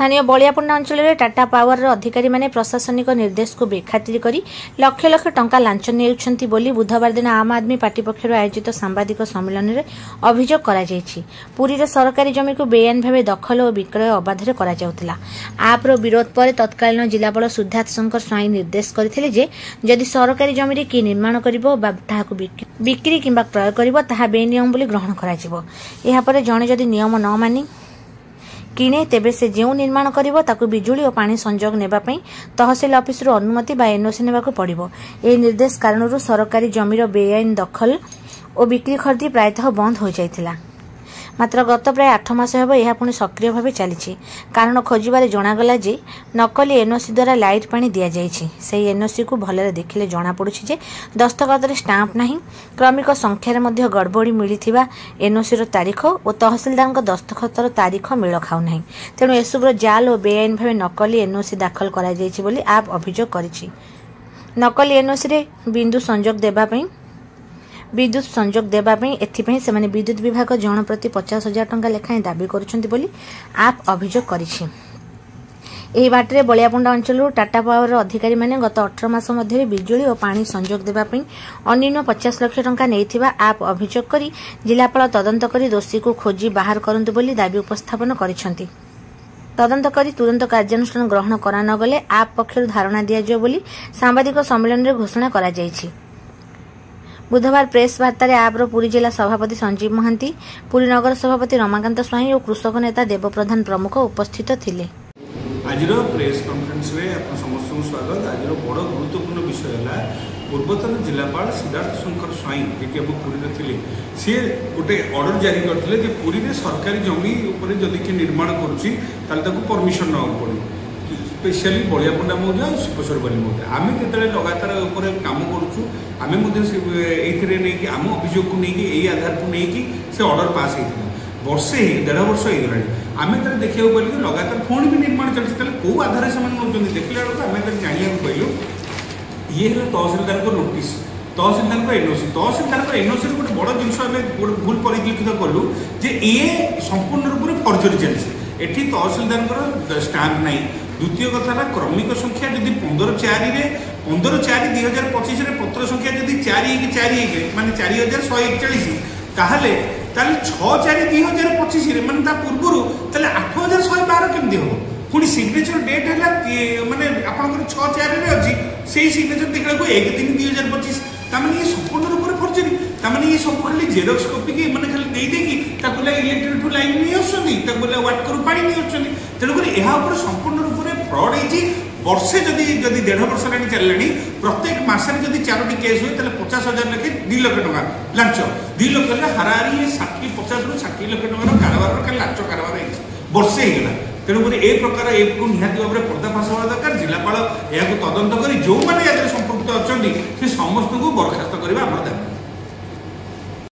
स्थानीय बलियापंडा अंचल में टाटा पावर अधिकारी माने प्रशासनिक निर्देश को बेखातिर करी लक्ष लक्ष टंका लांच नेउछंती बोली बुधवार दिन आम आदमी पार्टी पक्षर आयोजित सांबादिक सम्मेलन में अभियोग करा जायछि। पुरी रे सरकारी जमी को बेआईन भाव दखल और विक्रय अबाधे करा जाउतला। आप्र विरोध पर तत्कालीन जिलापाल सिद्धार्थ शंकर स्वाई निर्देश करथिले जे जदि सरकारी जमी रे कि निर्माण करिवो बा ताहाकु बिक्री किंबा क्रय करिवो ताहा बेनियम बोली ग्रहण करा जिवो। एहा परे जणे जदि नियम न मानि किणे तेबे से जो निर्माण करिवो ताकु बिजुली और पानी संजोग नेबापई तहसील ऑफिस रो अनुमति बा एनओसी नेबाकु पड़िवो। ए निर्देश कारणरू सरकारी जमीर बेआईन दखल और बिक्री खरीदी प्रायतः बंद हो जाइथिला। मात्र गत प्राय 8 मास हेब यह पुणी सक्रिय भाव चली। कारण खोजबार जनागला जे नकली एनओसी द्वारा लाइट पानी दि जाइछि। सेही एनओसी को भलरे देखिले जना पड़ुछि जे दस्तखत स्टाम्प नाही, क्रमिक संख्यार मध्य गड़बड़ी मिलिथिबा एनओसी रो तारीख और तहसीलदार को दस्तखतर तारीख मेल खाउ नाही। तेणु एसबुर जाल और बेआईन भाव नकली एनओसी दाखल करा जाइछि बोली आप अभियोग करिछि। नकली एनओसी रे विद्युत संजोग देवाई एथिपाई से विद्युत विभाग जन प्रति 50,000 टंका लेखाएं दाबी करुछंती बोली आप अभियोग करिछि। एही बाटरे बलियापंडा अंचल टाटा पावर अधिकारी माने गत 18 मास मध्य बिजुली और पानी संजोग देवाई अन्यून 50 लाख टंका नैथिबा आप अभियोग करी जिलापाल तदंत करी दोषी को खोजी बाहर करंतु बोली दाबी उपस्थापन करिछंती। तदंत करी तुरंत कार्यानुष्ठान ग्रहण करा न गले आप पक्षरु धारणा दिया जिवो बोली सांबादिक सम्मेलन रे घोषणा करा जायछि। बुधवार प्रेस वार्ता आप्र पुरी जिला सभापति संजीव महांती, पुरी नगर सभापति रमाकांत स्वाई और कृषक नेता देवप्रधान प्रमुख उपस्थित थिले। आज प्रेस कॉन्फ्रेंस रे आपन समस्त को स्वागत। आज बड़ गुरुत्वपूर्ण विषय है पूर्वतन जिलापाल सिद्धार्थ शंकर स्वाई जे हम पुरी थे सी गोटे ऑर्डर जारी करते पुरी में सरकारी जमी उपर जदि किए निर्माण करुच्ची परमिशन ना पड़े स्पेशली बलियापंडा मौजा और शिवस्वरबाली मौजा आम जो लगातार काम करुचु आम नहीं आम अभियोग को लेकिन आधार को लेकिन से ऑर्डर पास होता वर्षे 1.5 वर्ष होगा आम तेरे देखा पाइलु कि लगातार पुणी भी निर्माण चलती कौ आधार से देखला बेलू आम जाना पाइलु ये है तहसीलदार को नोटिस तहसीलदार को एनओसी तहसीलदार को एनओसी गोटे बड़ जिनस भूल परिलक्षित कलु जे ये संपूर्ण रूप से फर्जरी चलती एटी तहसीलदार स्टाम्प ना। द्वितीय कथा क्रमिक संख्या जदि 15/4/2025 पत्र संख्या जदि 4/4 माने 4141 ताहले 6/4/2025 माने पूर्व 8112 केमती हम पुणी सिग्नेचर डेट है माने आपंकर 6/4 अच्छी से सिग्नेचर देखा 1/3/2025 ताମାନେ ये संपूर्ण रूप से फर्जरी ताମାନେ ये सब खाली जेरोक्स कॉपी के माने खाली दे देकी ताको ले इलेक्ट्रिक ठू लाइन नहीं आछनी ताको ले वाट करू पानी नहीं आछनी तेणु कर यह संपूर्ण रूप से फ्रॉड है। वर्षे जदि 1.5 वर्ष लाइन चललानी प्रत्येक मासरे जदि 4टी केस हुए 50,000 लेखे 2 लाख टका लांच 2 लाख हाराहारी 50 ରୁ 60 लाख टका कारोबार लांच कारोबार वर्षे होगा। तेणुक ए प्रकार निहती भाव में पर्दाफाश होगा दरकार। जिलापाल यह तदंत कर जो मैंने संपृक्त अच्छा से समस्त को बरखास्त करवा आम दाबी।